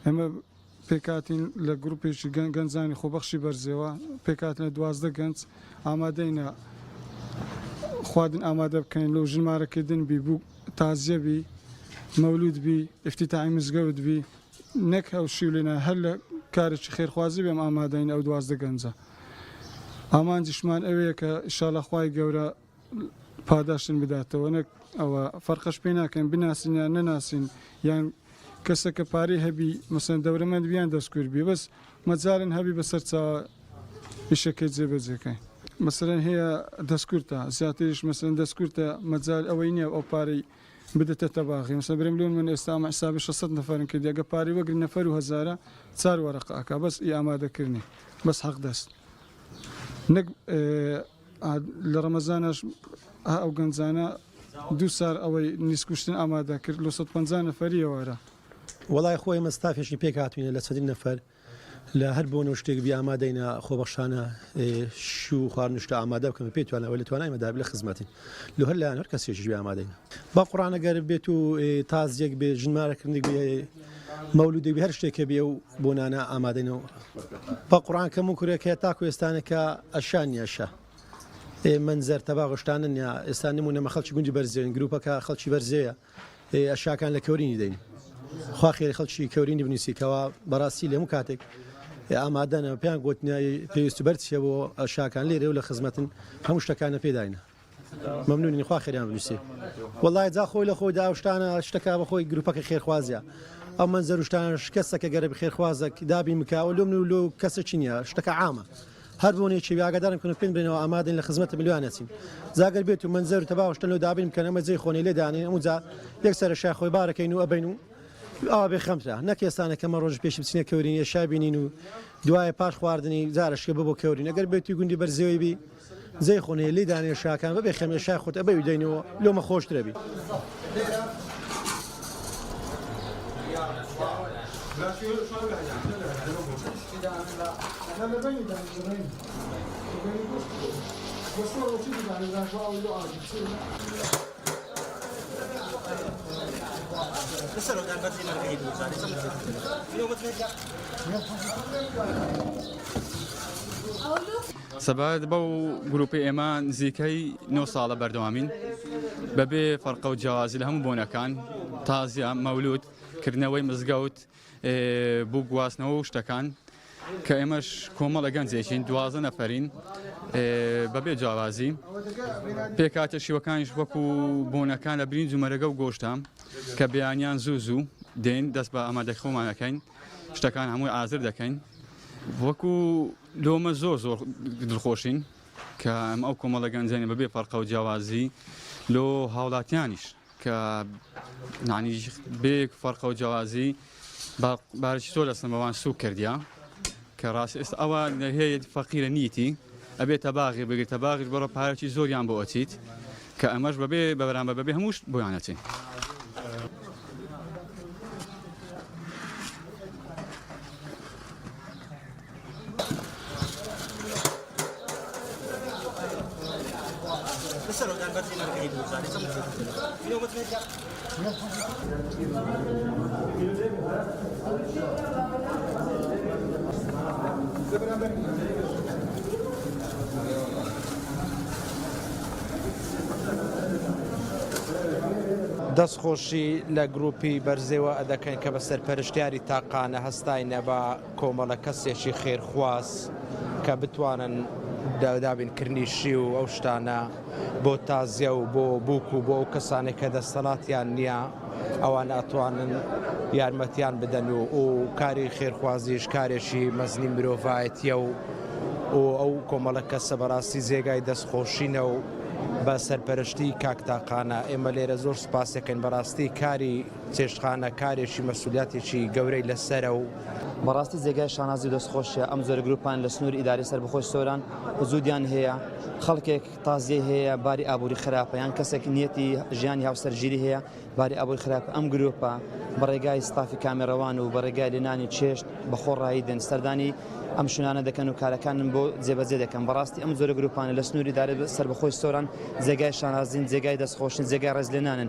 ئەمە پێکاتین لە گروپێکی گەنجانی خۆبەخشی بەرزەوە پێکاتنە 12 گەنج ئامادەینە خواردن ئامادە بکەین لەو ژمارەکردن بی بوو تازیەبی مەولود بی ئفتیتاحی مزگەوت بی نەک هەوشی لێنە هەر لە کارێکی خێرخوازی بێم ئامادەین ئەو 12 گەنجە ئامانجیشمان ئەوەیە کە ئینشاڵڵا خوای گەورە پاداشتن بداتەوە نەک ئەوە فەرقەش پێ ناکەین بناسین یان نەناسین یان کەسێکە پارەی هەبی مەسەن دەورەمەند بیان دەستکرد بی بەس مەجارن هەبی بەسەر چاوە ئیشەکەی جێبەجێکەین مەسەرەن هەیە دەستکورتە زیاتریش مەسەن دەستکورتە مەجال ئەوەی نییە ئەو پارەی بدەتە تەباغی مەسەن برم لون من ئێستا حسابی 600 نەفەرن کرد ئەگە پارەی وەگری نەفەر و هەزارە 4 وەرەقەکە بەس ئی ئامادەکردنی بەس حەق دەست نەک لە ڕەمەزانەش ئەو گەنجانە 2 سار ئەوەی نیسکوشتن ئامادە کرد لە 150 نەفەریەوەرە وڵای خۆی مەستافێکی پێک هاتوینە لە چەندین نەفەر لە هەر بۆنە شتێک بی ئامادەینە خۆبەخشانە شو خواردنشتە ئامادە بکەم پێ توانە ئەوە لە توانای مەدار لە خزمەتین لە هەر لایەن هەر کەسێکی بی ئامادەینە با قوڕانەگەر بێت و تازیەک بێ ژمارەکردنی بێ مەولودێک هەر شتێکە بێ و بۆنانە ئامادەینەوە با قوڕان کەم و کوورێکە تاکو ئێستانەکە ئەشانیەشە منزەر تەباغشتانە نیە ئێستا نمونەمە خەڵکی گوندی بەرزێن گروپەکە خەڵکی بەرزەیە ئەشاکان لە کەورینی دەین خوا خێری خەڵکی کەورینی بنووسیکەوە بەڕاستی لە هەموو کاتێک ئامادەنە پێیان گوتنیای پێویست و بەرچیە بۆ ئەشاکان لێرە و لە خزمەتن هەموو شتەکانە پێداینە مەمنونی خوا خێریان بنووسێ وەڵای جا خۆی لە خۆی داوشتانە شتەکە بەخۆی گروپەکە خێرخوازیە ئەو منزەروشتانش کەسەکە گەرە بخێرخوازێک دابی مکاوە لۆ من و لۆ کەسێکی نییە شتەکە عامە هەر بۆنێکی ئاگادارم کن پێ بێنەوە ئامادەین لە خزمەتە ملیوانەچین زاگەر بێت و منزەر و تەباوشتن لەو دابین بکەن ئەمە جێی خۆنی لێدانین ئەمو جا یەکسەرە شای خۆی بارەکەین و ئەبین و ئەوە بێ خەمترا نەک ئێستانەکەمە ڕۆژ پێش بچینە کەورین یە شای بینین و دوایە پاش خواردنی زارشکە ببۆ کەورین ئەگەر بێتی گوندی بەرزەوەی بی جێی خۆنی لێدانێ شاکان بەبێ خەمێ شای خۆت ئەبێ دەینەوە لۆمە خۆشترە بی سەبارەت بەو گروپی ئێمە نزیکەی 9 ساڵە بەردەوامین بەبێ فەرقە و جیاوازی لە هەموو بۆنەکان تازیە مەولود کردنەوەی مزگەوت بوو گواستنەوە و شتەکان کە ئێمەش کۆمەڵە گەنجێکین 12 نەفەرین بەبێ جیاوازی پێکاتە شیوەکانیش وەکو بۆنەکان لە برنج و مەرەگە و گۆشتە کە بەیانیان زوو دێن دەست بە ئامادەی خۆمانەکەین شتەکان هەمووی ئازر دەکەین وەکو لۆمە زۆر دڵخۆشین کە ئەم ئەو کۆمەڵە گەنجێنی بەبێ فەرقە و جیاوازی لۆ هاوڵاتیانیش کە نانی بێ فەرقە و جیاوازی بارێکی زۆر لەسەمەوان سوک کردیا کە ڕاستی ئێستا ئەوە هەیە فەقیرە نیتی ئەبێت تەباغی بگرێت تەباغیش بەڕە پارێکی زۆریان بۆ ئەچیت کە ئەمەش بەبێ بەبەرامبەر بەبێ هەمووش بۆیان ئەچین دەستخۆشی لە گروپی بەرزێوە ئەدەکەین کە بە سەرپەرشتیاری تاقانە هەستاینە بە کۆمەڵە کەسێکی خێرخواز کە بتوانن دابینکردنیشی و ئەو شتانە بۆ تازیە و بۆ بووک و بۆ ئەو کەسانێک کە دەسەڵاتیان نییە ئەوان ئەتوانن یارمەتیان بدەن و کاری خێرخوازیش کارێکی مەزنی مرۆڤایەتیە و ئەو کۆمەڵە کەسە بەڕاستی جێگای دەستخۆشینە و بە سەرپەرشتی کاکتاقانە ئێمە لێرە زۆر سوپاسەکەین بەڕاستی کاری چێشتخانە کارێکی مەسئولیاتێکی گەورەی لەسرە و بەڕاستی جێگای شانازی دەستخۆشیە ئەم زۆر گروپان لە سنووری ئیداری سەربەخۆی سۆران وجودیان هەیە خەڵکێک تازیە هەیە باری ئابووری خراپە یان کەسێک نیەتی ژیانی هاوسەرگیری هەیە باری ئابووری خراپە ئەم گروپە بەڕێگای ستافی کامێڕەوان و بەڕێگای لێنانی چێشت بەخۆڕایی دێن سەردانی ئەم شوێنانە دەکەن و کارەکانن بۆ جێبەجێ دەکەن بەڕاستی ئەم زۆرە گروپانە لە سنووری ئیداری سەربەخۆی سۆران جێگای شانازین جێگای دەستخۆشن جێگای ڕێزلێنانن.